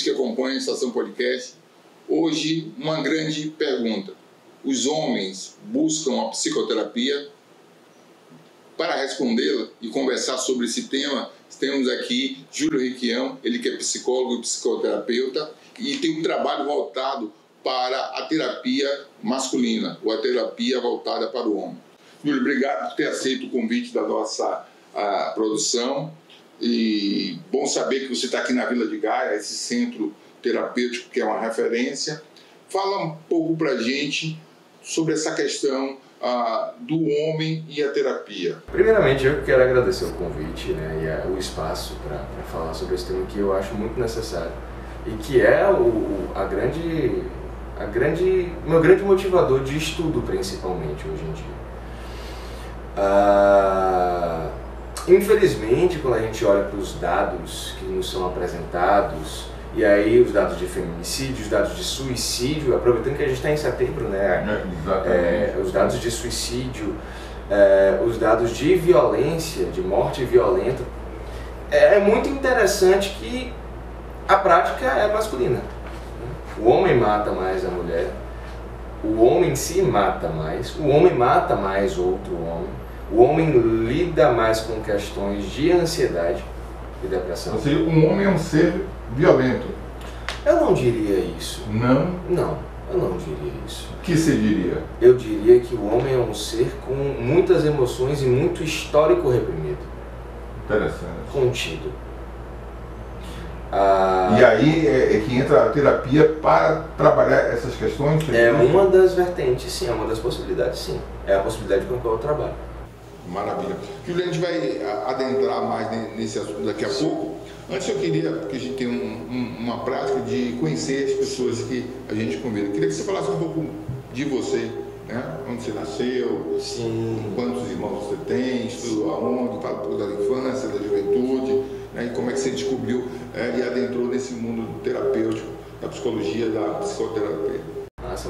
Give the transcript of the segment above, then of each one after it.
que acompanham a Estação Podcast. Hoje, uma grande pergunta. Os homens buscam a psicoterapia? Para respondê-la e conversar sobre esse tema, temos aqui Júlio Requião, ele que é psicólogo e psicoterapeuta e tem um trabalho voltado para a terapia masculina, ou a terapia voltada para o homem. Júlio, obrigado por ter aceito o convite da nossa produção. E bom saber que você está aqui na Vila de Gaia, esse centro terapêutico que é uma referência. Fala um pouco para a gente sobre essa questão do homem e a terapia. Primeiramente, eu quero agradecer o convite, né, e o espaço para falar sobre esse tema que eu acho muito necessário e que é meu grande motivador de estudo, principalmente hoje em dia. Infelizmente, quando a gente olha para os dados que nos são apresentados, e aí os dados de feminicídio, os dados de suicídio, aproveitando que a gente está em setembro, né? Os dados de suicídio, os dados de violência, de morte violenta, é muito interessante que a prática é masculina. O homem mata mais a mulher, o homem se mata mais, o homem mata mais outro homem, o homem lida mais com questões de ansiedade e depressão. Ou seja, um homem é um ser violento. Eu não diria isso. Não? Não, eu não diria isso. O que você diria? Eu diria que o homem é um ser com muitas emoções e muito histórico reprimido. Interessante. Contido. E aí é que entra a terapia para trabalhar essas questões? É uma das vertentes, sim, é uma das possibilidades, sim. É a possibilidade com a qual eu trabalho. Maravilha. Juliano, a gente vai adentrar mais nesse assunto daqui a pouco. Antes eu queria, porque a gente tem uma prática de conhecer as pessoas que a gente convida. Queria que você falasse um pouco de você, né? Onde você nasceu, sim, quantos irmãos você tem, estudou aonde, fala um pouco da infância, da juventude, né? E como é que você descobriu e adentrou nesse mundo terapêutico, da psicologia, da psicoterapia. Massa.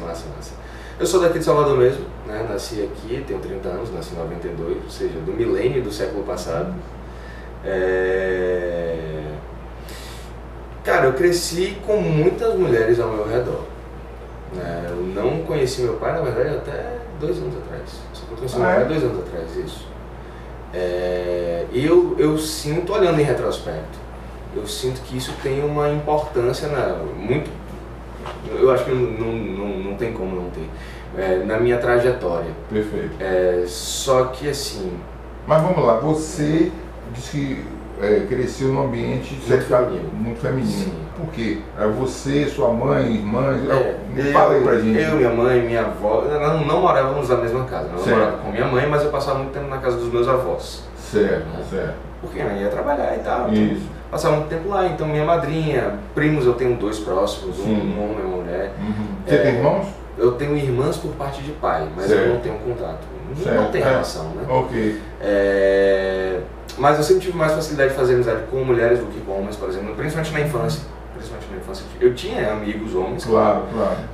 Eu sou daqui de Salvador mesmo, né? Nasci aqui, tenho 30 anos, nasci em 92, ou seja, do milênio do século passado. Cara, eu cresci com muitas mulheres ao meu redor. Eu não conheci meu pai, na verdade, até 2 anos atrás. Só que eu conheci meu pai 2 anos atrás, isso. Eu sinto, olhando em retrospecto, eu sinto que isso tem uma importância muito. Eu acho que não tem como não ter. Na minha trajetória. Perfeito. Só que assim... Mas vamos lá, você disse que cresceu num ambiente muito feminino. Sim. Por quê? Você, sua mãe, irmãs... Fala aí pra gente. Eu, minha mãe, minha avó... Não morávamos na mesma casa. Eu morava com minha mãe, mas eu passava muito tempo na casa dos meus avós. Certo. Porque minha mãe ia trabalhar e tal. Isso. Então, passava muito tempo lá. Então minha madrinha, primos eu tenho 2 próximos, um homem e uma mulher. Uhum. Você tem irmãos? Eu tenho irmãs por parte de pai, mas eu não tenho contato. Não tem relação, né? Ok. Mas eu sempre tive mais facilidade de fazer amizade com mulheres do que com homens, por exemplo, principalmente na infância. Eu tinha amigos homens, claro.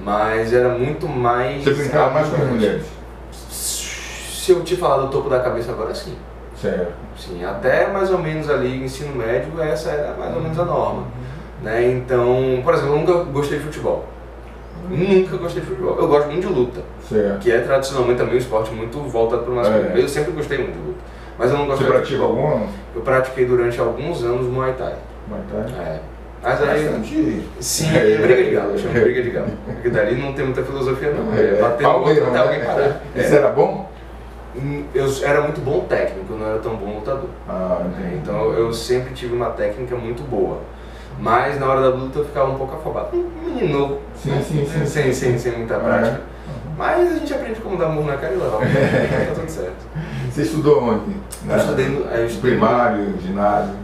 Mas era muito mais... Você brincava mais com as mulheres? Se eu te falar do topo da cabeça agora, sim. Certo. Sim, até mais ou menos ali ensino médio, essa era mais ou menos a norma. Né? Então, por exemplo, eu nunca gostei de futebol. Nunca gostei de futebol. Eu gosto muito de luta, que é tradicionalmente também um esporte muito voltado para o masculino. Eu sempre gostei muito de luta, mas eu não gosto de futebol. Você pratica algum? Eu pratiquei durante alguns anos Muay Thai. Muay Thai? Mas aí... Sim, briga de galo, eu chamo briga de galo. Porque dali não tem muita filosofia não. Bater no outro até alguém parar. Isso era bom? Eu era muito bom técnico, não era tão bom lutador. Então eu sempre tive uma técnica muito boa. Mas na hora da luta eu ficava um pouco afobado. Menino novo, sem muita prática. Mas a gente aprende como dar murro na cara e levar. Tá tudo certo. Você estudou onde? Eu estudei no primário, ginásio?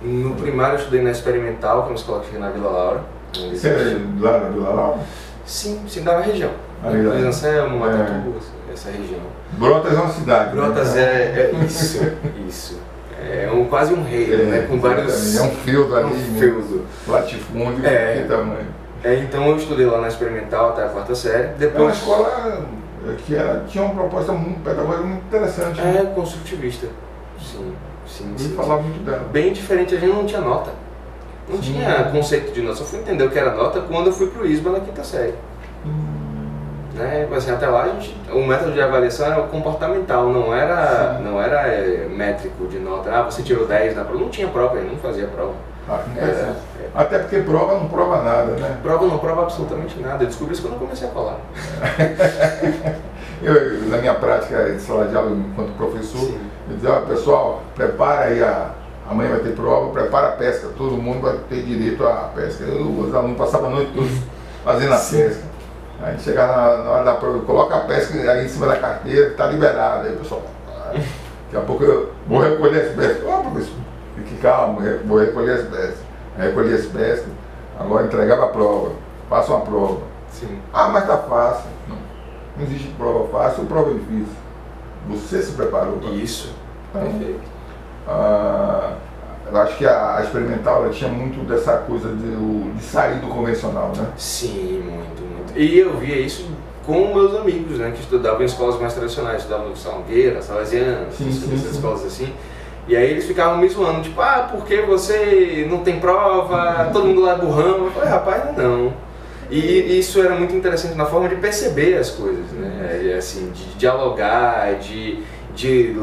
No primário eu estudei na Experimental, que é uma escola que fica na Vila Laura. Você era lá na Vila Laura? Sim, da região. Luiz Anselmo, Matatu, essa região. Brotas é uma cidade. Brotas isso. É quase um reino, né? Com vários... É um feudo ali, feudo. Latifúndio, que tamanho. Então eu estudei lá na Experimental até a 4ª série. Depois... É uma escola que tinha uma proposta pedagógica muito interessante. Construtivista. Sim. Eu falava muito dela. Bem diferente, a gente não tinha nota. Não tinha conceito de nota, só fui entender o que era nota quando eu fui pro ISBA na 5ª série. Né? Assim, até lá o método de avaliação era comportamental, não era métrico de nota. Ah, você tirou 10 na prova, não tinha prova, eu não fazia prova. Até porque prova não prova nada, né? Prova não prova absolutamente nada, eu descobri isso quando eu comecei a falar. Eu, na minha prática de sala de aula enquanto professor, eu dizia, pessoal, prepara aí, amanhã vai ter prova, prepara a pesca, todo mundo vai ter direito à pesca. Os alunos passavam a noite todos fazendo a pesca. Aí chegava na hora da prova, coloca a pesca aí em cima da carteira, que está liberada. Aí o pessoal, daqui a pouco eu vou recolher as pescas. Professor, fique calmo, vou recolher as pescas. Recolhi as pescas, agora entregava a prova, faça uma prova. Sim. Ah, mas tá fácil. Não existe prova fácil ou prova difícil. Você se preparou para isso. Então, perfeito. Eu acho que a experimental ela tinha muito dessa coisa de sair do convencional, né? Sim, muito. E eu via isso com meus amigos, né, que estudavam em escolas mais tradicionais, estudavam no Salgueira, Salesiana, essas escolas assim. E aí eles ficavam me zoando, tipo, porque você não tem prova, todo mundo lá é burrão. Eu falei, rapaz, não. E isso era muito interessante na forma de perceber as coisas, né? E, assim, de dialogar, de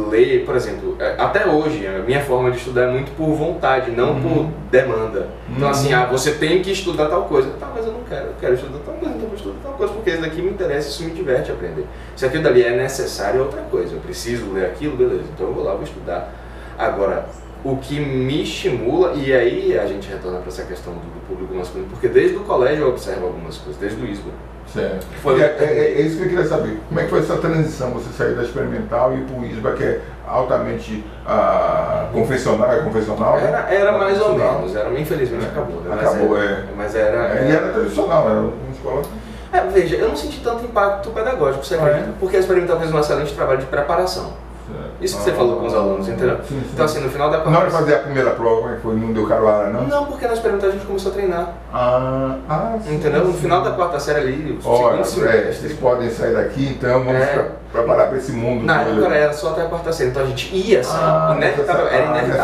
ler, por exemplo, até hoje, a minha forma de estudar é muito por vontade, não por demanda. Então assim, você tem que estudar tal coisa. Tá, mas eu não quero, eu quero estudar tal coisa, então eu vou estudar tal coisa, porque isso daqui me interessa, isso me diverte aprender. Se aquilo dali é necessário é outra coisa, eu preciso ler aquilo, beleza, então eu vou lá, vou estudar. Agora, o que me estimula, e aí a gente retorna para essa questão do público masculino, porque desde o colégio eu observo algumas coisas, desde o ISBA. Certo. É isso que eu queria saber. Como é que foi essa transição? Você saiu da experimental e ir para o ISBA, que é altamente confessional? É confessional? Era mais ou menos, infelizmente acabou. Né? Mas era. E era tradicional, era uma escola. Veja, eu não senti tanto impacto pedagógico, você acredita? Porque a experimental fez um excelente trabalho de preparação. Isso que você falou com os alunos, entendeu? Sim. Então assim, no final da quarta... Na hora de fazer a primeira prova, não deu caruara, não? Não, porque na experimental a gente começou a treinar. Sim. Entendeu? No final da quarta série ali, vocês podem sair daqui, então vamos preparar para esse mundo. Na época era só até a quarta série, então a gente ia sair. Era inevitável.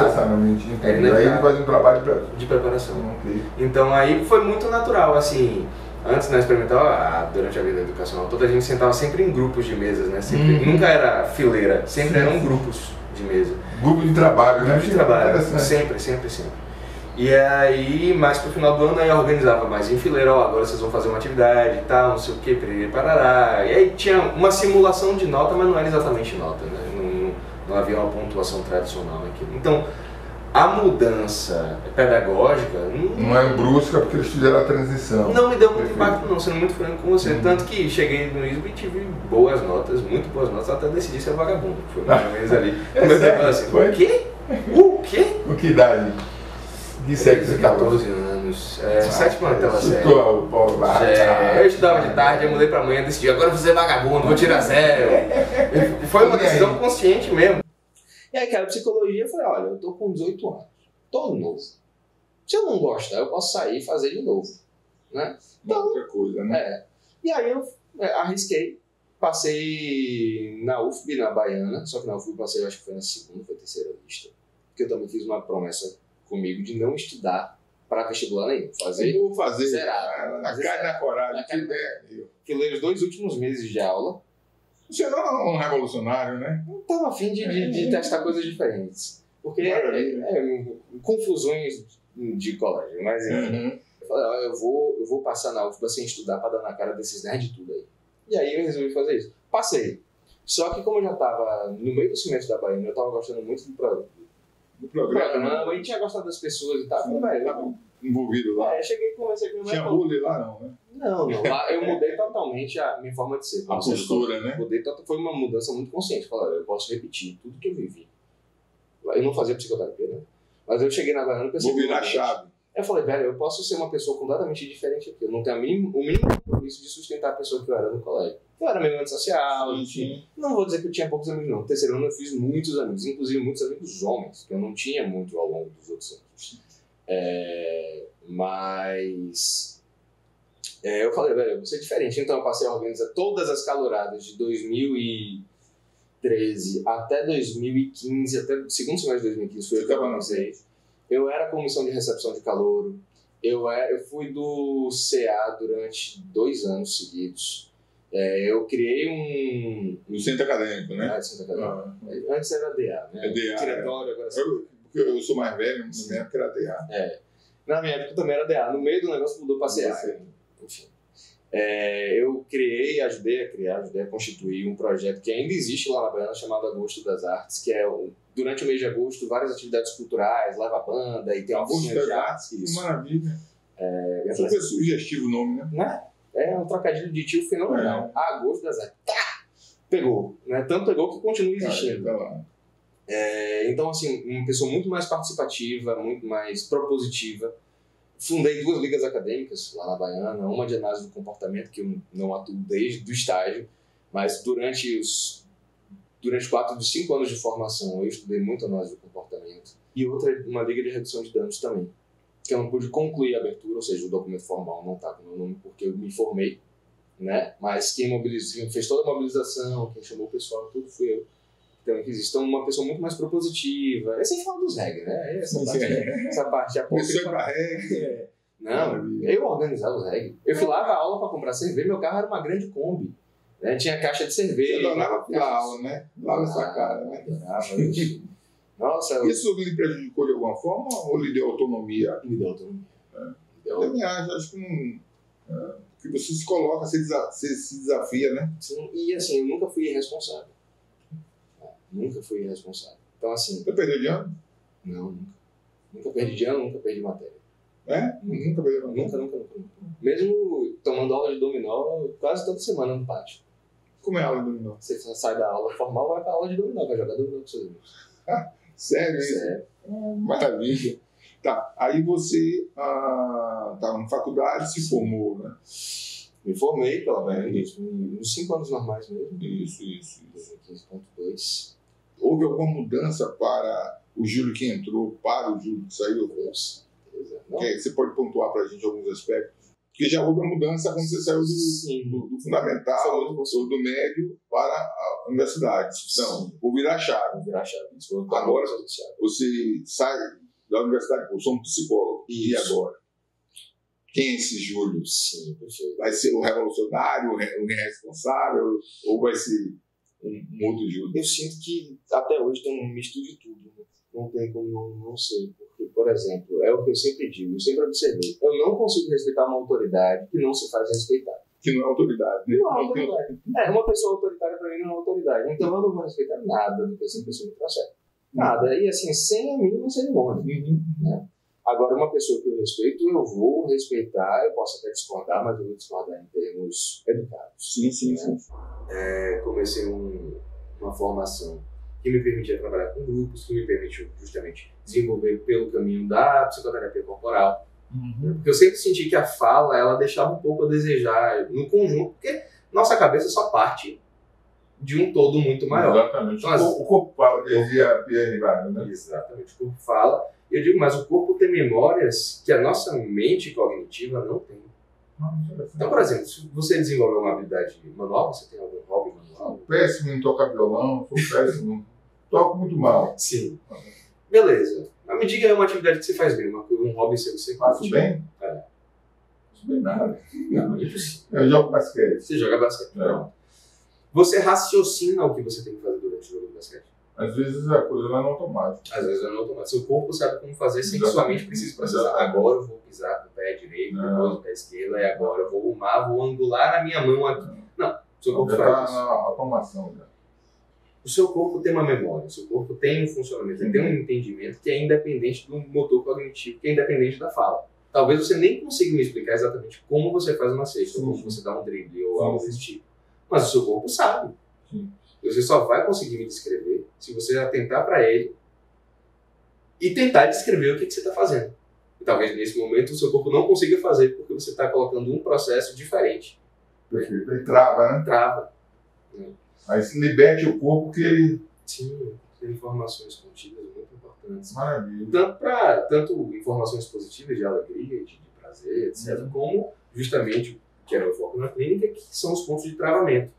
Necessariamente. Aí ele faz um trabalho de preparação. Então aí foi muito natural, assim... Antes na experimental, durante a vida educacional toda, a gente sentava sempre em grupos de mesas, né? Sempre, nunca era fileira, sempre eram grupos de mesa. Grupo de trabalho, né? Grupo de trabalho, sempre. E aí, mais pro final do ano, aí eu organizava mais em fileira, agora vocês vão fazer uma atividade e tal, não sei o que, perere, parará. E aí tinha uma simulação de nota, mas não era exatamente nota, né? Não havia uma pontuação tradicional naquilo. Então, a mudança pedagógica... Não é brusca porque eles fizeram a transição. Não me deu muito impacto não, sendo muito franco com você. Tanto que cheguei no ISBA e tive boas notas, muito boas notas, até decidi ser vagabundo. Foi mais ou menos ali. Comecei a falar assim, o quê? O quê? Com que idade? De 14 anos. 7ª série. Eu estudava de tarde, eu mudei pra manhã, decidi, agora eu vou ser vagabundo, vou tirar 0. Foi uma decisão consciente mesmo. E aí, cara, psicologia, eu falei, olha, eu tô com 18 anos, tô novo. Se eu não gostar, eu posso sair e fazer de novo, né? Então, outra coisa, né? E aí eu arrisquei, passei na UFB, na Baiana, só que na UFB eu passei, acho que foi na 2ª, foi a 3ª lista, porque eu também fiz uma promessa comigo de não estudar para vestibular nenhum, eu vou fazer zerado. Na cara e na coragem, Filei os 2 últimos meses de aula. Você não é um revolucionário, né? Não estava afim de testar coisas diferentes. Porque confusões de colégio, mas enfim. Eu falei, eu vou passar na UFBA sem estudar para dar na cara desses nerds tudo aí. E aí eu resolvi fazer isso. Passei. Só que como eu já estava no meio do semestre da Bahia, eu estava gostando muito do programa e tinha gostado das pessoas e tal. Falei, estava envolvido lá. Cheguei e conversei com o meu Tinha bullying lá não, né? Não. Lá eu mudei totalmente a minha forma de ser. A postura, né? Foi uma mudança muito consciente. Falei, eu posso repetir tudo que eu vivi. Eu não fazia psicoterapia, né? Mas eu cheguei na Baiana e pensei... Vou virar chave. Eu falei, velho, eu posso ser uma pessoa completamente diferente aqui. Eu não tenho o mínimo compromisso de sustentar a pessoa que eu era no colégio. Eu era meio antissocial, não vou dizer que eu tinha poucos amigos, não. No 3º ano eu fiz muitos amigos, inclusive muitos amigos homens, que eu não tinha muito ao longo dos outros anos. Mas eu falei, velho, eu vou ser diferente. Então eu passei a organizar todas as caloradas de 2013 até 2015, até o segundo semestre de 2015 foi eu que organizei. Eu era comissão de recepção de calouro. Eu fui do CA durante 2 anos seguidos. Eu criei no centro acadêmico, né? Centro acadêmico. Antes era DA, né? É DA, diretório, agora porque eu sou mais velho, na minha época era DA. Na minha época também era DA. No meio do negócio mudou para CA. Enfim. Eu ajudei a constituir um projeto que ainda existe lá na Baiana, chamado Agosto das Artes, que é, durante o mês de agosto, várias atividades culturais, leva banda e tem uma oficina de artes. Que maravilha. Super sugestivo o nome, né? É um trocadilho de tio fenomenal. Agosto das Artes. Pegou. Né? Tanto pegou que continua existindo. Então, assim, uma pessoa muito mais participativa, muito mais propositiva. Fundei 2 ligas acadêmicas lá na Baiana, uma de análise do comportamento, que eu não atuo desde o estágio, mas durante 4 dos 5 anos de formação eu estudei muito análise do comportamento. E outra, uma liga de redução de danos também, que eu não pude concluir a abertura, ou seja, o documento formal não está com o meu nome porque eu me formei, né? Mas quem fez toda a mobilização, quem chamou o pessoal, tudo fui eu. Então, existe uma pessoa muito mais propositiva. Sem falar dos reggae, né? Essa parte Começou pra reggae. Não, eu organizava os reggae. Eu fui lá pra aula para comprar cerveja, meu carro era uma grande Kombi. Né? Tinha caixa de cerveja. Você adorava a aula, né? Lá na sua cara, né? Adorava. Nossa, isso lhe prejudicou de alguma forma ou lhe deu autonomia? Me deu autonomia. Eu também acho que não. Que você se coloca, você se desafia, né? Sim, e assim, eu nunca fui irresponsável. Nunca fui irresponsável. Então, assim... Você perdeu de ano? Não, nunca. Nunca perdi de ano, nunca perdi matéria. Nunca perdeu de ano? Nunca. Mesmo tomando aula de dominó quase toda semana no pátio. Como é a aula de dominó? Você sai da aula formal, vai pra aula de dominó, vai jogar dominó com seus amigos. Sério isso? Sério. Maravilha. Tá, aí você estava na faculdade, se formou, né? Me formei pela Baiana nos 5 anos normais mesmo. Isso. 15.2. Houve alguma mudança para o Júlio que entrou, para o Júlio que saiu? Com certeza. Você pode pontuar para a gente alguns aspectos? Porque já houve uma mudança quando você saiu do fundamental, do médio, para a universidade. Então, vou virar a chave. Agora você sai da universidade, eu sou um psicólogo. Isso. E agora? Quem é esse Júlio? Sim, perfeito. Vai ser o revolucionário, o irresponsável, ou vai ser um outro Júlio? Eu sinto que até hoje tem um misto de tudo. Não tem como não ser. Porque, por exemplo, é o que eu sempre digo, eu sempre observei. Eu não consigo respeitar uma autoridade que não se faz respeitar. Que não é autoridade, né? Não é autoridade. Uma pessoa autoritária para mim não é autoridade. Então eu não vou respeitar nada do que essa pessoa me trouxer. Nada. E assim, sem a mínima cerimônia. Né? Agora, uma pessoa que eu respeito, eu vou respeitar, eu posso até discordar, mas eu vou discordar em termos educados. Sim. Comecei uma formação que me permitia trabalhar com grupos, que me permitiu justamente desenvolver pelo caminho da psicoterapia corporal. Porque eu sempre senti que a fala, ela deixava um pouco a desejar no conjunto, porque nossa cabeça só parte de um todo muito maior. Exatamente. Então, o corpo fala, dizia Pierre Vargas, né? Exatamente, o corpo fala. Eu digo, mas o corpo tem memórias que a nossa mente cognitiva não tem. Então, por exemplo, se você desenvolver uma habilidade manual, você tem algum hobby manual? Sou péssimo em tocar violão, sou péssimo. Toco muito mal. Sim. Beleza. Mas me diga aí uma atividade que você faz bem, um hobby seu que você faço bem? Faço bem nada. Não, é impossível. Eu jogo basquete. Você joga basquete? Não. Você raciocina o que você tem que fazer durante o jogo de basquete? Às vezes a coisa não é no automático. Às vezes é no automático. Seu corpo sabe como fazer sem que sua mente precise processar. Agora eu vou pisar com o pé direito, depois o pé esquerdo, e agora eu vou arrumar, vou angular a minha mão aqui. Não, seu corpo faz isso. Na automação já. O seu corpo tem uma memória, o seu corpo tem um funcionamento, ele tem um entendimento que é independente do motor cognitivo, que é independente da fala. Talvez você nem consiga me explicar exatamente como você faz uma cesta, como você dá um drible ou algo desse tipo. Mas o seu corpo sabe. Sim. Você só vai conseguir me descrever se você atentar para ele e tentar descrever o que você está fazendo. E talvez nesse momento o seu corpo não consiga fazer porque você está colocando um processo diferente. Perfeito. Ele trava, né? Trava. Aí se liberte o corpo que ele... Sim, tem informações contidas muito importantes. Maravilha. Tanto informações positivas de alegria, de prazer, etc., como justamente, que era o foco na clínica, que são os pontos de travamento,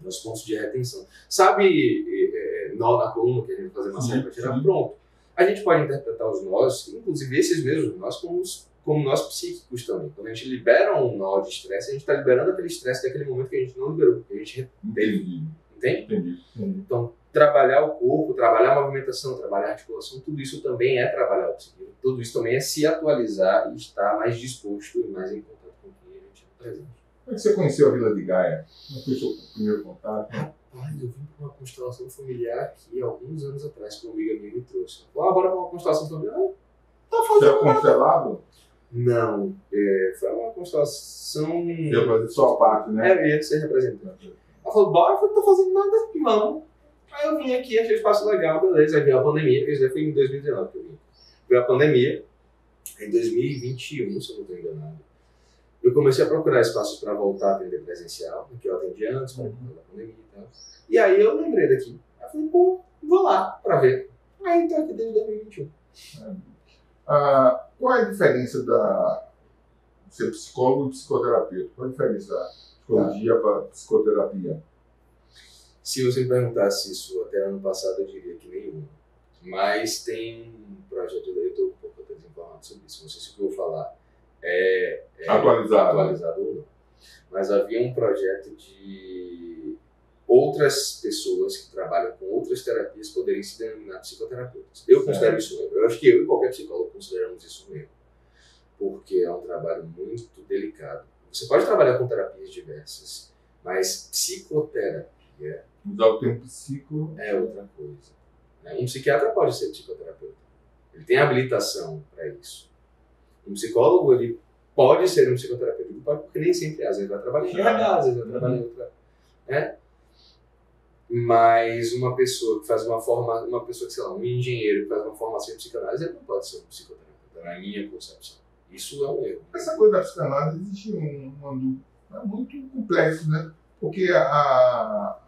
os pontos de retenção. Sabe nó na coluna que a gente vai fazer massagem para tirar? Pronto. A gente pode interpretar os nós, inclusive esses mesmos nós, como nós psíquicos também. Quando a gente libera um nó de estresse, a gente está liberando aquele estresse daquele momento que a gente não liberou, que a gente teve. Entende? Entendi. Então, trabalhar o corpo, trabalhar a movimentação, trabalhar a articulação, tudo isso também é trabalhar o psíquico. Tudo isso também é se atualizar e estar mais disposto e mais em contato com quem a gente é presente. Como é que você conheceu a Vila de Gaia? Como foi o seu primeiro contato? Rapaz, eu vim para uma constelação familiar aqui alguns anos atrás, que uma amiga minha me trouxe. Falou, bora para uma constelação familiar. Tá Você fazendo é constelado? Não, foi uma constelação... Eu fazer sua parte, né? Eu ia ser representante. Ela falou, bora, eu não tô fazendo nada, vamos. Aí eu vim aqui, achei o espaço legal, beleza. Aí veio a pandemia, que isso foi em 2019 que eu vim. Veio a pandemia, em 2021, se eu não estou enganado. Eu comecei a procurar espaços para voltar a atender presencial, que eu atendia antes, para a pandemia e tal. E aí eu lembrei daqui. Aí eu falei, pô, vou lá para ver. Aí estou aqui desde 2021. Qual é a diferença de ser psicólogo e psicoterapeuta? Qual é a diferença da psicologia para psicoterapia? Se você me perguntasse isso até ano passado, eu diria que nenhuma. Mas tem um projeto, eu estou um pouco desinformado sobre isso, não sei se o que eu vou falar é atualizado ou não. Mas havia um projeto de outras pessoas que trabalham com outras terapias poderem se denominar psicoterapeutas. Eu considero isso um erro. Eu acho que eu e qualquer psicólogo consideramos isso um erro. Porque é um trabalho muito delicado. Você pode trabalhar com terapias diversas, mas psicoterapia... Usar o termo psico... é outra coisa. Um psiquiatra pode ser psicoterapeuta. Ele tem habilitação para isso. Um psicólogo, ele pode ser um psicoterapeuta. Ele pode, porque nem sempre, às vezes vai trabalhar em RH, às vezes vai trabalhar em outra... Mas uma pessoa que faz uma pessoa que, sei lá, um engenheiro que faz uma formação em psicanálise, ele não pode ser um psicoterapeuta, na minha concepção. Isso é um erro. Essa coisa da psicanálise existe é muito complexo, né? Porque a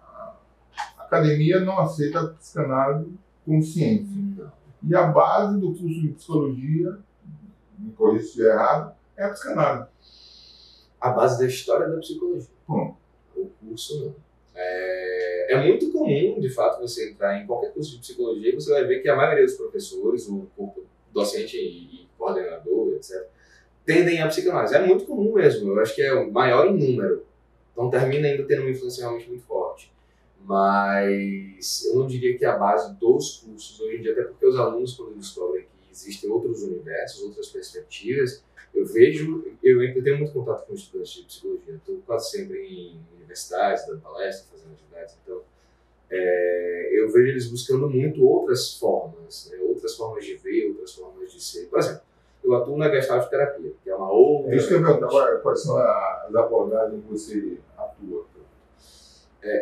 academia não aceita a psicanálise como ciência. Não. E a base do curso de psicologia, me corrija se estiver errado, é a psicanálise. A base da história da psicologia. O curso não. É muito comum, de fato, você entrar em qualquer curso de psicologia e você vai ver que a maioria dos professores, o corpo docente e coordenador, etc., tendem à psicanálise. É muito comum mesmo, eu acho que é o maior em número. Então termina ainda tendo uma influência realmente muito forte. Mas eu não diria que a base dos cursos hoje em dia, até porque os alunos, quando descobrem que existem outros universos, outras perspectivas, eu tenho muito contato com estudantes de psicologia, estou quase sempre em universidades, dando palestras, fazendo atividades, então eu vejo eles buscando muito outras formas, né? Outras formas de ver, outras formas de ser. Por exemplo, eu atuo na Gestalt terapia, que é uma outra... Deixa eu perguntar quais são as abordagens que você atua.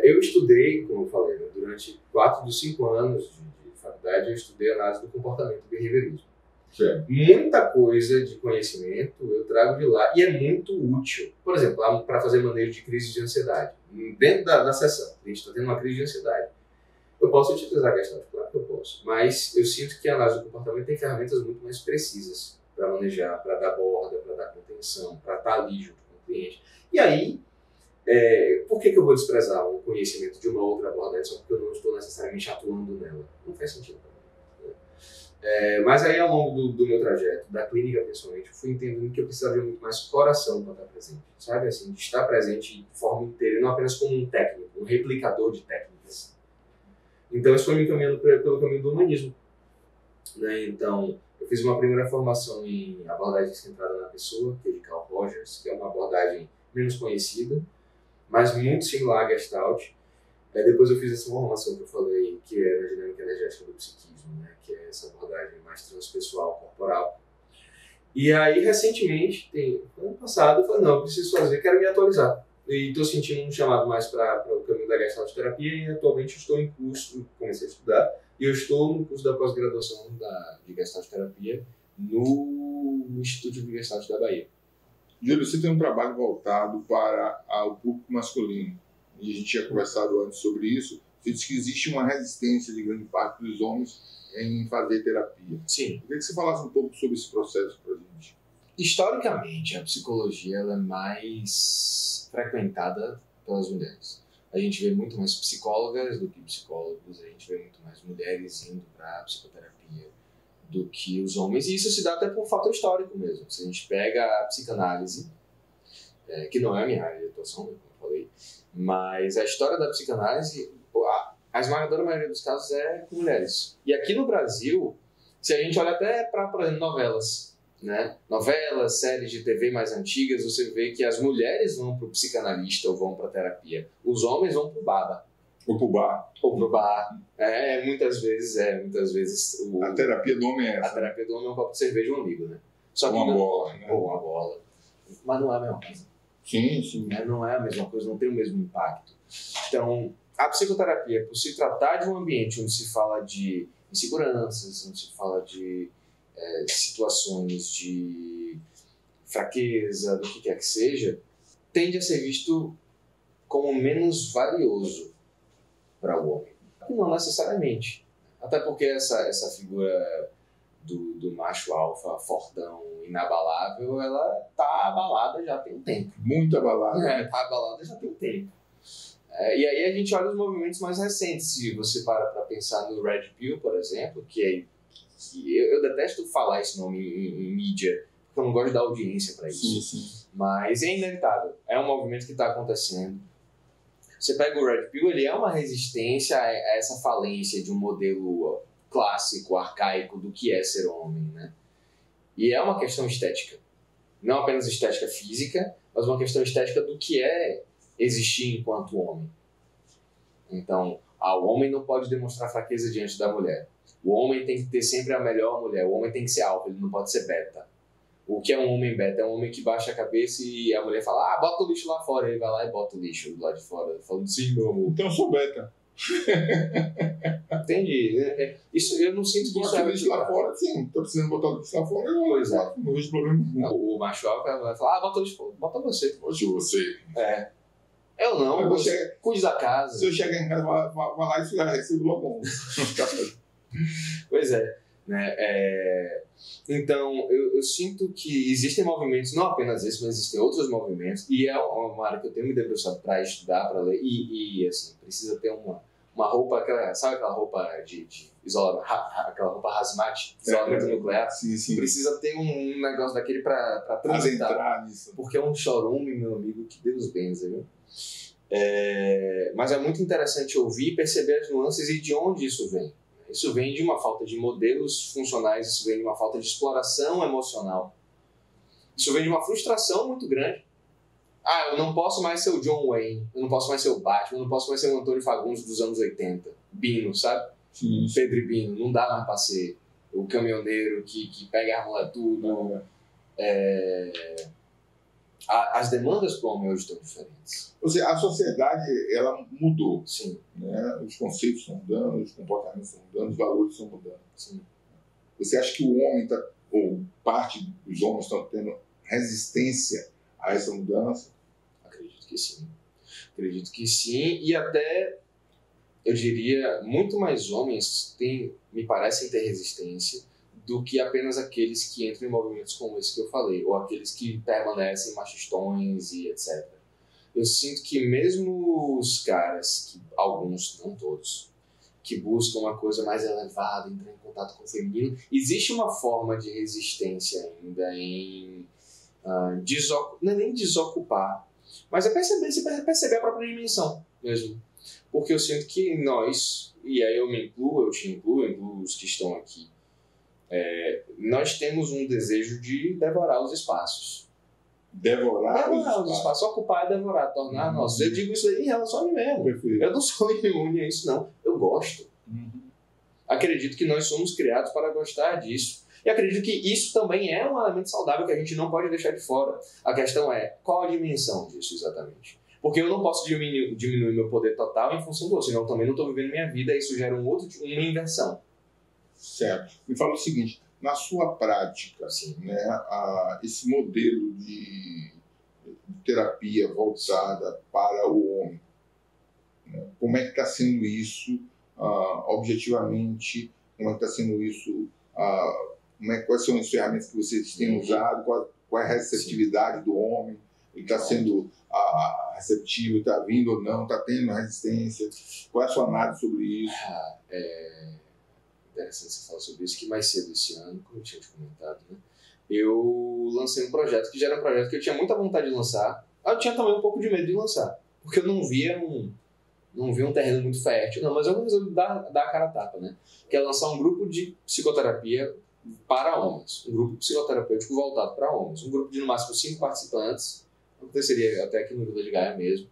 Eu estudei, como eu falei, né, durante 4 dos 5 anos de faculdade, eu estudei análise do comportamento e behaviorismo. Certo. Muita coisa de conhecimento eu trago de lá e é muito útil. Por exemplo, para fazer manejo de crise de ansiedade. Dentro da sessão, a gente está tendo uma crise de ansiedade. Eu posso utilizar a Gestalt? Claro que eu posso. Mas eu sinto que a análise do comportamento tem ferramentas muito mais precisas para manejar, para dar borda, para dar contenção, para estar ali junto com o cliente. E aí, por que eu vou desprezar o conhecimento de uma outra abordagem só porque eu não estou necessariamente atuando nela? Não faz sentido para mim. Mas aí, ao longo do meu trajeto, da clínica principalmente, eu fui entendendo que eu precisava de muito mais coração para estar presente, sabe? Assim, de estar presente de forma inteira, e não apenas como um técnico, um replicador de técnicas. Então, isso foi me encaminhando pelo caminho do humanismo. Né? Então, eu fiz uma primeira formação em abordagem centrada na pessoa, que é de Carl Rogers, que é uma abordagem menos conhecida, mas muito similar à Gestalt. Depois eu fiz essa formação que eu falei, que é na dinâmica energética do psiquismo, né? Que é essa abordagem mais transpessoal, corporal. E aí, recentemente, ano passado, eu falei, não, eu preciso fazer, quero me atualizar. E estou sentindo um chamado mais para o caminho da Gestalt terapia e atualmente estou em curso, comecei a estudar, e eu estou no curso da pós-graduação de Gestalt terapia no Instituto de Gestalt da Bahia. Júlio, você tem um trabalho voltado para o público masculino. E a gente tinha conversado antes sobre isso. Você disse que existe uma resistência de grande parte dos homens em fazer terapia. Sim. Eu queria que você falasse um pouco sobre esse processo para a gente. Historicamente, a psicologia ela é mais frequentada pelas mulheres. A gente vê muito mais psicólogas do que psicólogos, a gente vê muito mais mulheres indo para a psicoterapia. do que os homens, e isso se dá até por um fator histórico mesmo. Se a gente pega a psicanálise, que não é a minha área de atuação, como eu falei, mas a história da psicanálise, a esmagadora maioria dos casos é com mulheres. E aqui no Brasil, se a gente olha até para, por exemplo, novelas, né? Novelas, séries de TV mais antigas, você vê que as mulheres vão para o psicanalista ou vão para a terapia. Os homens vão para o baba. Ou pro bar. Ou pro bar. Muitas vezes. A terapia do homem é essa. A terapia do homem é um copo de cerveja e um amigo, né? Só que uma bola, né? Ou uma bola. Mas não é a mesma coisa. Sim. Não é a mesma coisa, não tem o mesmo impacto. Então, a psicoterapia, por se tratar de um ambiente onde se fala de inseguranças, onde se fala de situações de fraqueza, do que quer que seja, tende a ser visto como menos valioso para o homem. Não necessariamente. Até porque essa figura do macho alfa, fortão, inabalável, ela tá abalada já tem um tempo. Muito abalada. Tá abalada já tem um tempo. E aí a gente olha os movimentos mais recentes. Se você para pensar no Red Pill, por exemplo, que eu detesto falar esse nome em mídia, porque eu não gosto de dar audiência para isso. Sim. Mas é inevitável. É um movimento que está acontecendo. Você pega o Red Pill, ele é uma resistência a essa falência de um modelo clássico, arcaico do que é ser homem, né? E é uma questão estética. Não apenas estética física, mas uma questão estética do que é existir enquanto homem. Então, o homem não pode demonstrar fraqueza diante da mulher. O homem tem que ter sempre a melhor mulher. O homem tem que ser alfa, ele não pode ser beta. O que é um homem beta? É um homem que baixa a cabeça e a mulher fala, bota o lixo lá fora. Ele vai lá e bota o lixo do lado de fora, falando, sim, meu amor. Então eu sou beta. Entendi. Isso, eu não sinto que isso é lixo lá fora, sim. Tô precisando botar o lixo lá fora, pois é. Não vejo problema nenhum. O macho alfa vai falar, bota o lixo, bota você. Hoje você. Eu não, você cuide da casa. Se eu chegar em casa, vai lá e já recebo logo. Pois é. Né? Então, eu sinto que existem movimentos, não apenas esse, mas existem outros movimentos, e é uma área que eu tenho me debruçado para estudar, para ler, e assim, precisa ter uma roupa, sabe aquela roupa de isolamento, aquela roupa hazmat, isolamento nuclear? Sim. Precisa ter um negócio daquele para transitar nisso. Porque é um chorume, meu amigo, que Deus benza, viu? Mas é muito interessante ouvir e perceber as nuances e de onde isso vem. Isso vem de uma falta de modelos funcionais, isso vem de uma falta de exploração emocional. Isso vem de uma frustração muito grande. Eu não posso mais ser o John Wayne, eu não posso mais ser o Batman, eu não posso mais ser o Antônio Fagundes dos anos 80. Bino, sabe? Sim. Pedro e Bino, não dá mais pra ser o caminhoneiro que pega a arma tudo. As demandas para o homem hoje estão diferentes. Ou seja, a sociedade, ela mudou. Sim. Né? Os conceitos estão mudando, os comportamentos estão mudando, os valores estão mudando. Sim. Você acha que o homem, ou parte dos homens estão tendo resistência a essa mudança? Acredito que sim. E até, eu diria, muito mais homens me parecem ter resistência do que apenas aqueles que entram em movimentos como esse que eu falei, ou aqueles que permanecem machistões e etc. Eu sinto que mesmo os caras, alguns, não todos, que buscam uma coisa mais elevada, entrar em contato com o feminino, existe uma forma de resistência ainda em não é nem desocupar, mas é perceber a própria dimensão mesmo. Porque eu sinto que nós, e aí eu te incluo os que estão aqui, nós temos um desejo de devorar os espaços. Devorar os espaços. Ocupar e devorar, tornar nossos. Eu digo isso aí em relação a mim mesmo. Perfeito. Eu não sou imune a isso, não. Eu gosto. Acredito que nós somos criados para gostar disso. E acredito que isso também é um elemento saudável que a gente não pode deixar de fora. A questão é, qual a dimensão disso exatamente? Porque eu não posso diminuir meu poder total em função do outro, senão eu também não estou vivendo minha vida e isso gera uma inversão. Certo. Me fala o seguinte, na sua prática, né, esse modelo de terapia voltada para o homem, né, como é que está sendo isso objetivamente? Como é que está sendo isso? Quais são as ferramentas que vocês têm usado? Qual é a receptividade do homem? Ele está sendo receptivo, está vindo ou não? Está tendo resistência? Qual é a sua análise sobre isso? interessante você falar sobre isso, que mais cedo esse ano, como eu tinha te comentado, né, eu lancei um projeto que já era um projeto que eu tinha muita vontade de lançar. Eu tinha também um pouco de medo de lançar, porque eu não via um terreno muito fértil, não, mas eu resolvi dar a cara a tapa, né? Que é lançar um grupo de psicoterapia para homens, um grupo psicoterapêutico voltado para homens, um grupo de no máximo 5 participantes, aconteceria até aqui no Vila de Gaia mesmo,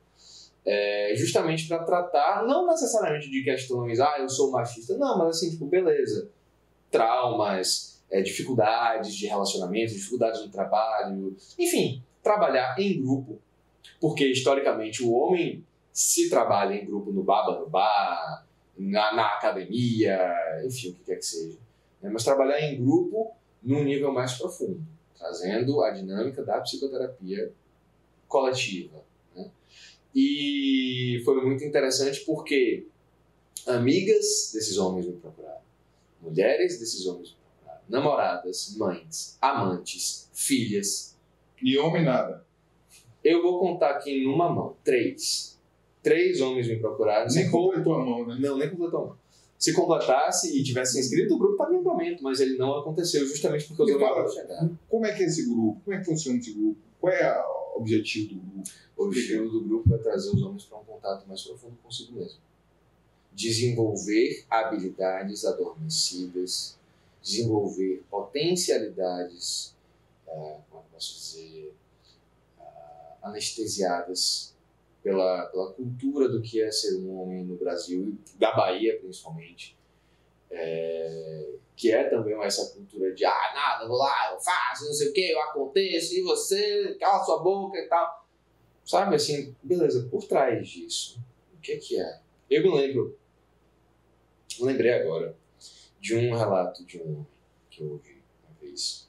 justamente para tratar, não necessariamente de questões, eu sou machista, não, mas assim, tipo, beleza, traumas, dificuldades de relacionamento, dificuldades no trabalho, enfim, trabalhar em grupo, porque historicamente o homem se trabalha em grupo no bar, na academia, enfim, o que quer que seja, né? Mas trabalhar em grupo num nível mais profundo, trazendo a dinâmica da psicoterapia coletiva, né? E foi muito interessante porque amigas desses homens me procuraram, mulheres desses homens me procuraram, namoradas, mães, amantes, filhas. E homem nada. Eu vou contar aqui numa mão, 3 homens me procuraram. Nem completou a mão, né? Não, nem completou a mão. Se completasse e tivesse inscrito, o grupo estava em andamento, mas ele não aconteceu justamente porque os homens chegaram. Como é que é esse grupo? Como é que funciona esse grupo? Qual é o objetivo do grupo? O objetivo do grupo é trazer os homens para um contato mais profundo consigo mesmo. Desenvolver habilidades adormecidas, desenvolver potencialidades, como eu posso dizer, anestesiadas pela cultura do que é ser um homem no Brasil, da Bahia principalmente, que é também essa cultura de nada, vou lá, eu faço, não sei o que, eu aconteço, e você cala sua boca e tal. Sabe, assim, beleza, por trás disso, o que é? Eu lembrei agora de um relato de um homem que eu ouvi uma vez,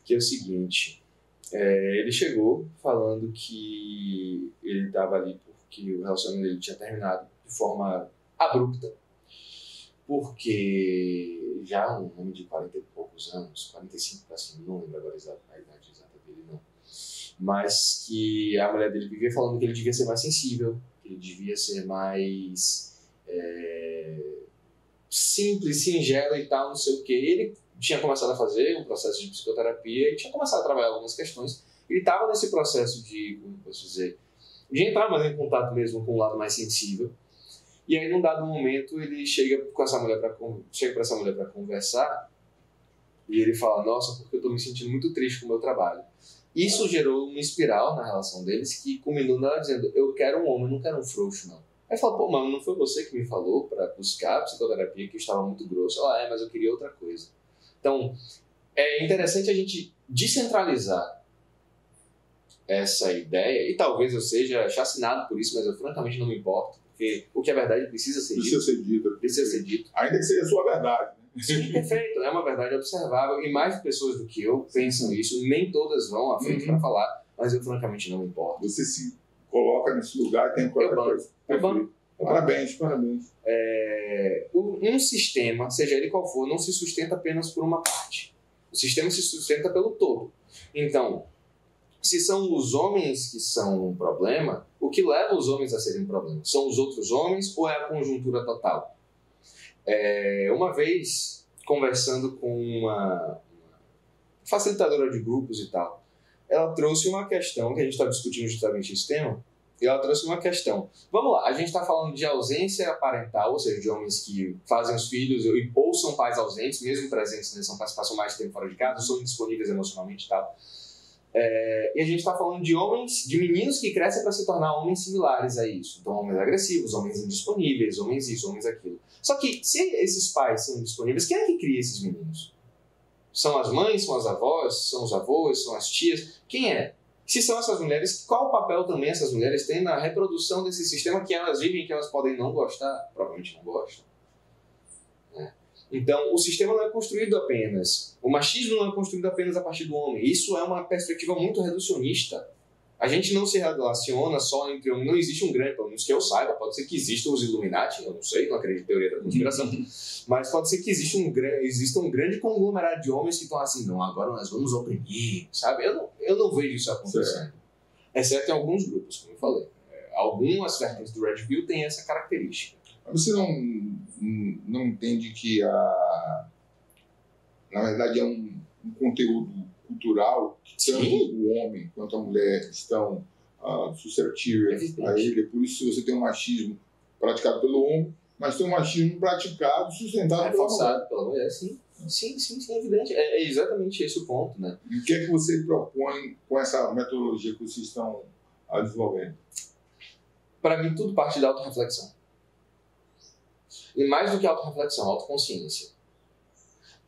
que é o seguinte: ele chegou falando que ele estava ali porque o relacionamento dele tinha terminado de forma abrupta, porque já um homem de 40 e poucos anos, 45 para cima, não lembro agora a idade exata dele, não, mas que a mulher dele vivia falando que ele devia ser mais sensível, que ele devia ser mais simples, singelo e tal, não sei o que. Ele tinha começado a fazer um processo de psicoterapia e tinha começado a trabalhar algumas questões. Ele estava nesse processo de, como posso dizer, de entrar mais em contato mesmo com um lado mais sensível. E aí, num dado momento, ele chega para essa mulher para conversar e ele fala: nossa, porque eu estou me sentindo muito triste com o meu trabalho. Isso gerou uma espiral na relação deles que culminou nela dizendo: eu quero um homem, não quero um frouxo, não. Aí fala: pô, mano, não foi você que me falou para buscar a psicoterapia, que eu estava muito grosso? Ela: mas eu queria outra coisa. Então, é interessante a gente descentralizar essa ideia, e talvez eu seja chacinado por isso, mas eu francamente não me importo, porque o que é verdade precisa ser dito. Precisa ser dito. Ainda que seja a sua verdade. Né? Sim, perfeito. É uma verdade observável, e mais pessoas do que eu pensam isso. Nem todas vão à frente para falar, mas eu francamente não me importo. Você se coloca nesse lugar e tem coragem. Parabéns. Um sistema, seja ele qual for, não se sustenta apenas por uma parte. O sistema se sustenta pelo todo. Então, se são os homens que são um problema, o que leva os homens a serem um problema? São os outros homens ou é a conjuntura total? Uma vez, conversando com uma facilitadora de grupos e tal, ela trouxe uma questão, que a gente está discutindo justamente esse tema, e ela trouxe uma questão. Vamos lá, a gente está falando de ausência parental, ou seja, de homens que fazem os filhos ou são pais ausentes, mesmo presentes, né, passam mais tempo fora de casa, são indisponíveis emocionalmente e tal. E a gente está falando de meninos que crescem para se tornar homens similares a isso. Então, homens agressivos, homens indisponíveis, homens isso, homens aquilo. Só que, se esses pais são indisponíveis, quem é que cria esses meninos? São as mães, são as avós, são os avós, são as tias? Quem é? Se são essas mulheres, qual o papel também essas mulheres têm na reprodução desse sistema que elas vivem, que elas podem não gostar? Provavelmente não gostam. Então, o sistema não é construído apenas... O machismo não é construído apenas a partir do homem. Isso é uma perspectiva muito reducionista. A gente não se relaciona só entre homens. Não existe um grande... Pelo menos que eu saiba, pode ser que existam os Illuminati, eu não sei, não acredito em teoria da conspiração, mas pode ser que exista um grande conglomerado de homens que estão assim: não, agora nós vamos oprimir, sabe? Eu não vejo isso acontecendo. Exceto em alguns grupos, como eu falei. Algumas vertentes do Red Pill têm essa característica. Você não entende que, na verdade, é um conteúdo cultural que tanto o homem quanto a mulher estão suscetíveis a ele? Por isso você tem um machismo praticado pelo homem, mas tem um machismo praticado, sustentado pela mulher. Sim, é evidente. É exatamente esse o ponto, né? E o que é que você propõe com essa metodologia que vocês estão desenvolvendo? Para mim, tudo parte da autorreflexão. E mais do que autorreflexão, autoconsciência.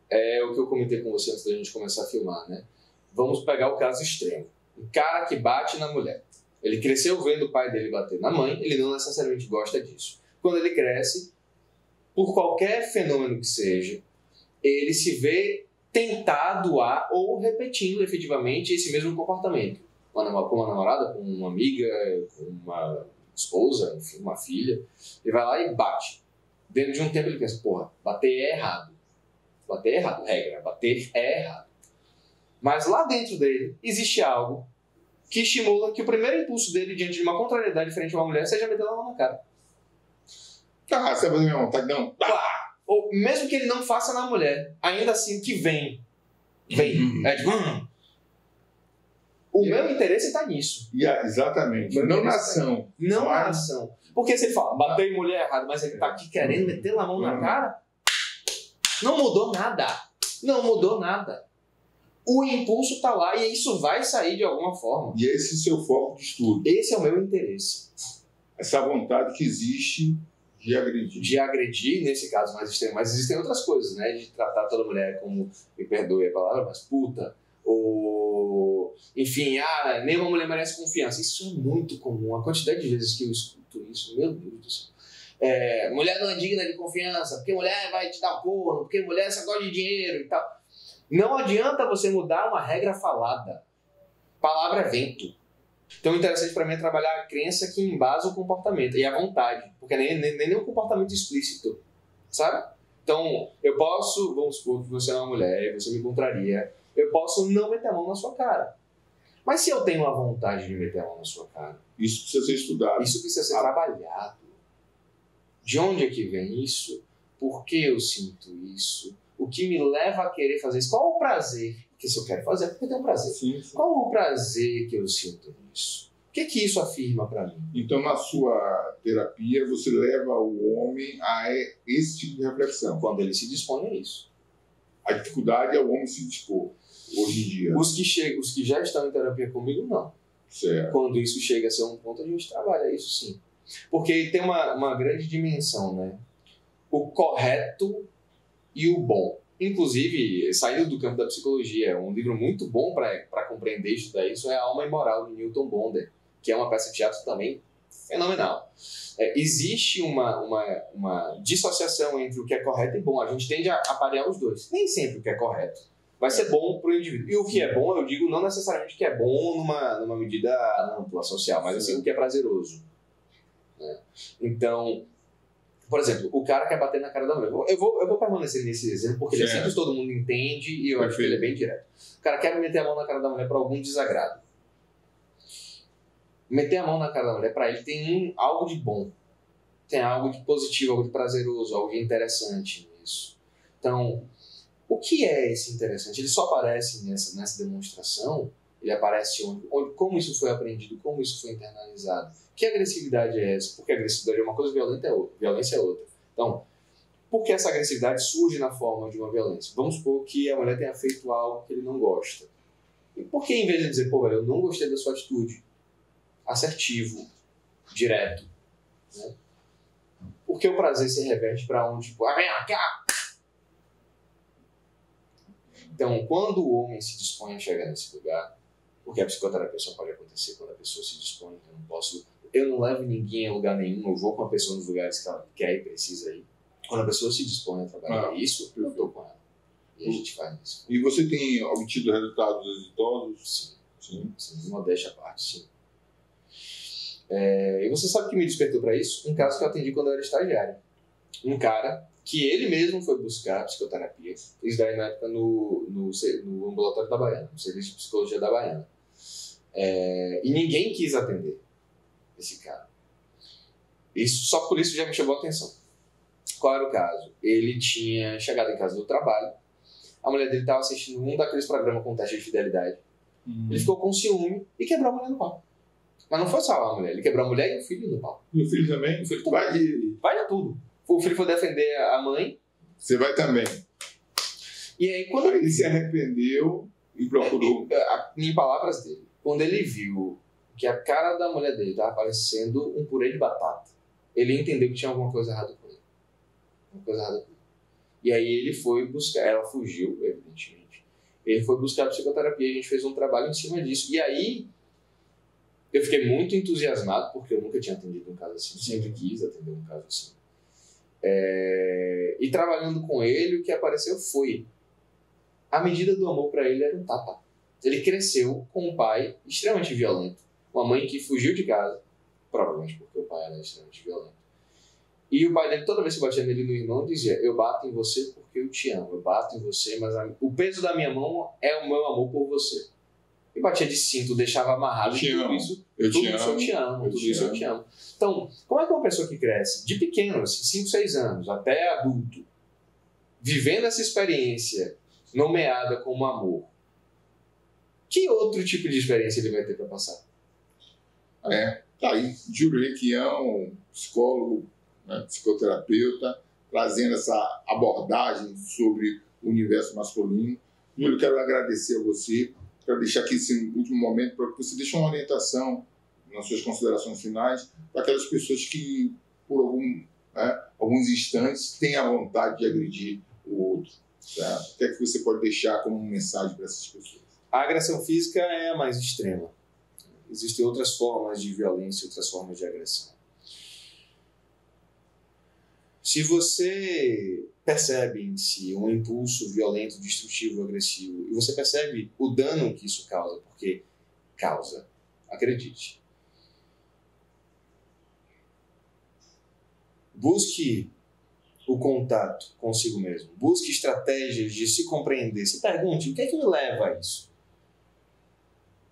É o que eu comentei com você antes da gente começar a filmar, né? Vamos pegar o caso extremo. Um cara que bate na mulher. Ele cresceu vendo o pai dele bater na mãe, ele não necessariamente gosta disso. Quando ele cresce, por qualquer fenômeno que seja, ele se vê tentado a ou repetindo efetivamente esse mesmo comportamento. Com uma namorada, com uma amiga, com uma esposa, enfim, uma filha. Ele vai lá e bate. Dentro de um tempo ele pensa, porra, bater é errado. Bater é errado, regra, bater é errado. Mas lá dentro dele existe algo que estimula que o primeiro impulso dele diante de uma contrariedade frente a uma mulher seja meter a mão na cara. Tá, você vai fazer minha vontade, não? Tá. Ou mesmo que ele não faça na mulher, ainda assim que vem. É tipo... O meu interesse está nisso. Exatamente. Não na ação. Não na ação. Porque se ele fala, bater em mulher é errado, mas ele está aqui querendo meter a mão na cara, não mudou nada. Não mudou nada. O impulso está lá e isso vai sair de alguma forma. E esse é o seu foco de estudo. Esse é o meu interesse. Essa vontade que existe de agredir. De agredir, nesse caso mais extremo. Mas existem outras coisas, né? De tratar toda mulher como, me perdoe a palavra, mas puta. Ou, enfim, nenhuma mulher merece confiança. Isso é muito comum. A quantidade de vezes que eu escuto isso, meu Deus do céu. Mulher não é digna de confiança, porque mulher vai te dar corno, porque mulher só gosta de dinheiro e tal. Não adianta você mudar uma regra falada. Palavra é vento. Então o interessante para mim é trabalhar a crença que embasa o comportamento e a vontade, porque nem o comportamento explícito, sabe? Então eu posso, vamos supor que você é uma mulher e você me contraria, eu posso não meter a mão na sua cara. Mas se eu tenho a vontade de meter a mão na sua cara... Isso precisa ser estudado. Isso precisa ser trabalhado. De onde é que vem isso? Por que eu sinto isso? O que me leva a querer fazer isso? Qual o prazer? Porque se eu quero fazer, é porque eu tenho prazer. Sim. Qual o prazer que eu sinto nisso? O que isso afirma para mim? Então, na sua terapia, você leva o homem a esse tipo de reflexão. Quando ele se dispõe a isso. A dificuldade é o homem se dispor, hoje em dia. Os que já estão em terapia comigo, não. Certo. Quando isso chega a ser um ponto, a gente trabalha isso sim. Porque tem uma grande dimensão, né? O correto e o bom. Inclusive, saindo do campo da psicologia, um livro muito bom para compreender e estudar isso é A Alma Imoral, de Newton Bonder, que é uma peça de teatro também fenomenal. Existe uma dissociação entre o que é correto e bom. A gente tende a aparelhar os dois. Nem sempre o que é correto vai ser bom para o indivíduo. E o que é bom, eu digo, não necessariamente que é bom numa medida ampla, social, mas assim, o que é prazeroso. Né? Então... Por exemplo, o cara quer bater na cara da mulher. Eu vou permanecer nesse exemplo, porque ele é simples, todo mundo entende e eu acho que ele é bem direto. O cara quer meter a mão na cara da mulher por algum desagrado. Meter a mão na cara da mulher, para ele, tem algo de bom. Tem algo de positivo, algo de prazeroso, algo de interessante nisso. Então, o que é esse interessante? Ele só aparece nessa demonstração, ele aparece onde como isso foi aprendido, como isso foi internalizado. Que agressividade é essa? Porque a agressividade é uma coisa, violência é outra. Então, por que essa agressividade surge na forma de uma violência? Vamos supor que a mulher tenha feito algo que ele não gosta. E por que, em vez de dizer, pô, velho, eu não gostei da sua atitude, assertivo, direto, né? Por que o prazer se reverte para um tipo, vem cá! Então, quando o homem se dispõe a chegar nesse lugar, porque a psicoterapia só pode acontecer quando a pessoa se dispõe, eu não levo ninguém a lugar nenhum, eu vou com a pessoa nos lugares que ela quer e precisa ir. Quando a pessoa se dispõe a trabalhar isso, eu estou com ela. E a gente faz isso. E você tem obtido resultados exitosos? Sim, modéstia à parte, sim. E você sabe o que me despertou para isso? Um caso que eu atendi quando eu era estagiário. Um cara que ele mesmo foi buscar psicoterapia, isso daí na época no ambulatório da Baiana, no serviço de psicologia da Baiana. E ninguém quis atender esse cara. Só por isso já me chamou a atenção. Qual era o caso? Ele tinha chegado em casa do trabalho, a mulher dele estava assistindo um daqueles programas com teste de fidelidade. Ele ficou com ciúme e quebrou a mulher no pau. Mas não foi só a mulher, ele quebrou a mulher e o filho no pau. E o filho também? O filho também. Vai de tudo. O filho foi defender a mãe. Você vai também. E aí quando ele se arrependeu e procurou. Em palavras dele, quando ele viu que a cara da mulher dele estava parecendo um purê de batata, ele entendeu que tinha alguma coisa errada com ele. Uma coisa errada com ele. E aí ele foi buscar, ela fugiu, evidentemente. Ele foi buscar a psicoterapia, a gente fez um trabalho em cima disso. E aí eu fiquei muito entusiasmado, porque eu nunca tinha atendido um caso assim, sempre quis atender um caso assim. E trabalhando com ele, o que apareceu foi a medida do amor para ele era um tapa. Ele cresceu com um pai extremamente violento, uma mãe que fugiu de casa, provavelmente porque o pai era extremamente violento. E o pai dele, toda vez que batia nele no irmão, dizia: eu bato em você porque eu te amo, eu bato em você, mas o peso da minha mão é o meu amor por você. E batia de cinto, deixava amarrado, e tudo isso eu te amo. Então, como é que uma pessoa que cresce de pequeno, assim, 5, 6 anos, até adulto, vivendo essa experiência nomeada como amor, que outro tipo de experiência ele vai ter para passar? Tá aí, Júlio Requião, psicólogo, né, psicoterapeuta, trazendo essa abordagem sobre o universo masculino. Eu quero agradecer a você, quero deixar aqui esse último momento para que você deixe uma orientação nas suas considerações finais para aquelas pessoas que, por alguns instantes, têm a vontade de agredir o outro. Tá? O que é que você pode deixar como mensagem para essas pessoas? A agressão física é a mais extrema. Existem outras formas de violência, outras formas de agressão. Se você percebe em si um impulso violento, destrutivo, agressivo, e você percebe o dano que isso causa, porque causa, acredite. Busque o contato consigo mesmo. Busque estratégias de se compreender. Se pergunte: o que é que me leva a isso?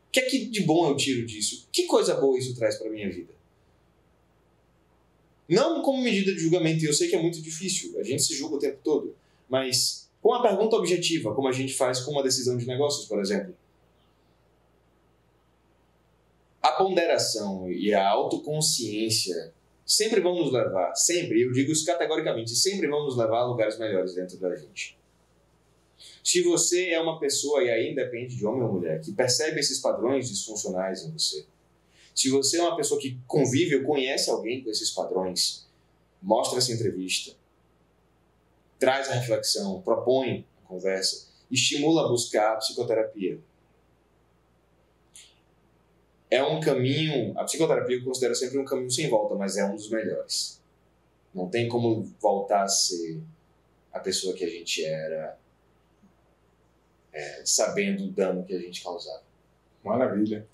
O que é que de bom eu tiro disso? Que coisa boa isso traz para a minha vida? Não como medida de julgamento, eu sei que é muito difícil, a gente se julga o tempo todo, mas com uma pergunta objetiva, como a gente faz com uma decisão de negócios, por exemplo. A ponderação e a autoconsciência sempre vão nos levar, sempre, eu digo isso categoricamente, sempre vão nos levar a lugares melhores dentro da gente. Se você é uma pessoa, e aí independe de homem ou mulher, que percebe esses padrões disfuncionais em você, se você é uma pessoa que convive ou conhece alguém com esses padrões, mostra essa entrevista, traz a reflexão, propõe a conversa, estimula a buscar a psicoterapia. É um caminho, a psicoterapia eu considero sempre um caminho sem volta, mas é um dos melhores. Não tem como voltar a ser a pessoa que a gente era, sabendo o dano que a gente causava. Maravilha.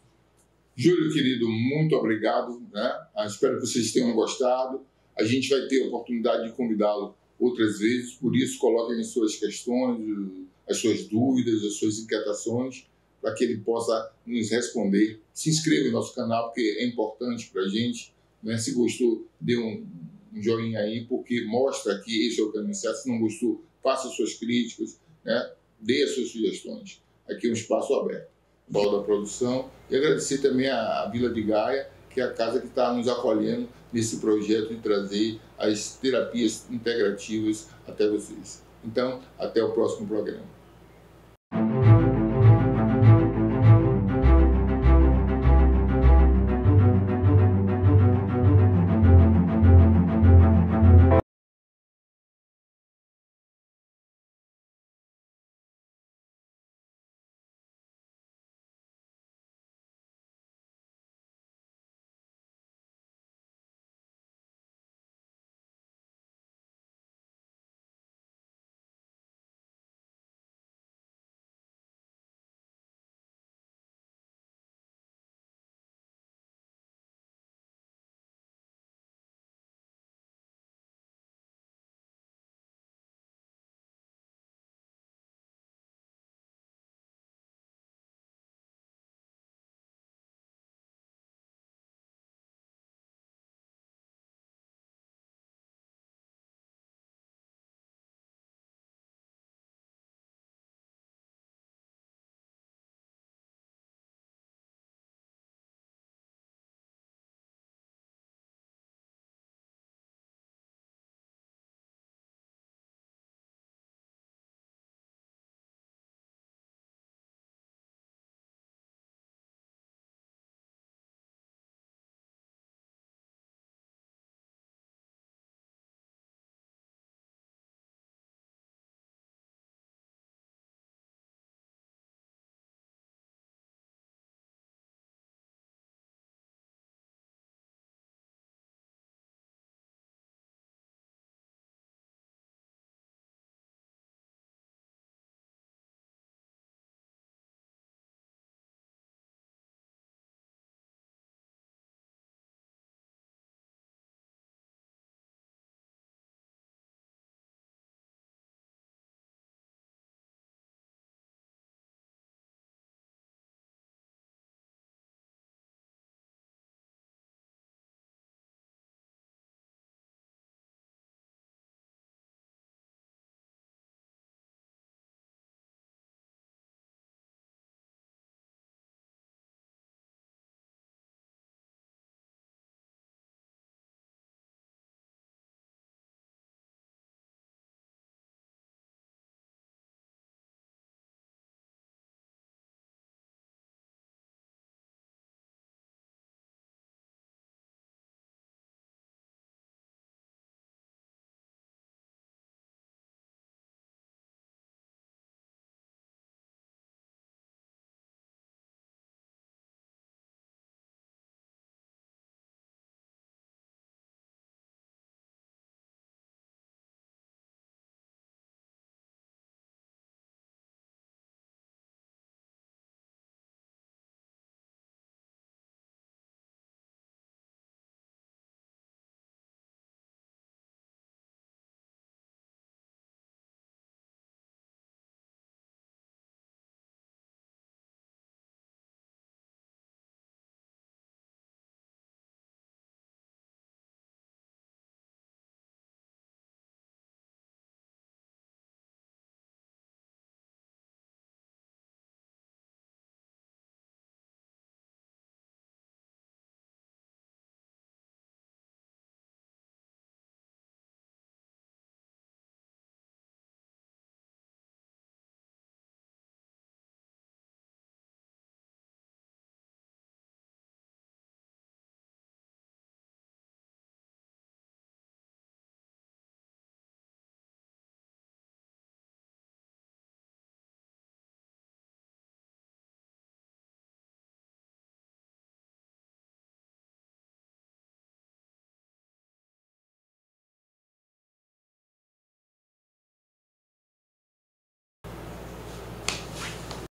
Júlio, querido, muito obrigado. Né? Espero que vocês tenham gostado. A gente vai ter a oportunidade de convidá-lo outras vezes, por isso coloquem as suas questões, as suas dúvidas, as suas inquietações, para que ele possa nos responder. Se inscreva no nosso canal, porque é importante para a gente. Né? Se gostou, dê um joinha aí, porque mostra que esse é o caminho certo. Se não gostou, faça suas críticas, né? Dê as suas sugestões. Aqui é um espaço aberto. Bola da produção, e agradecer também a Vila de Gaia, que é a casa que está nos acolhendo nesse projeto de trazer as terapias integrativas até vocês. Então, até o próximo programa.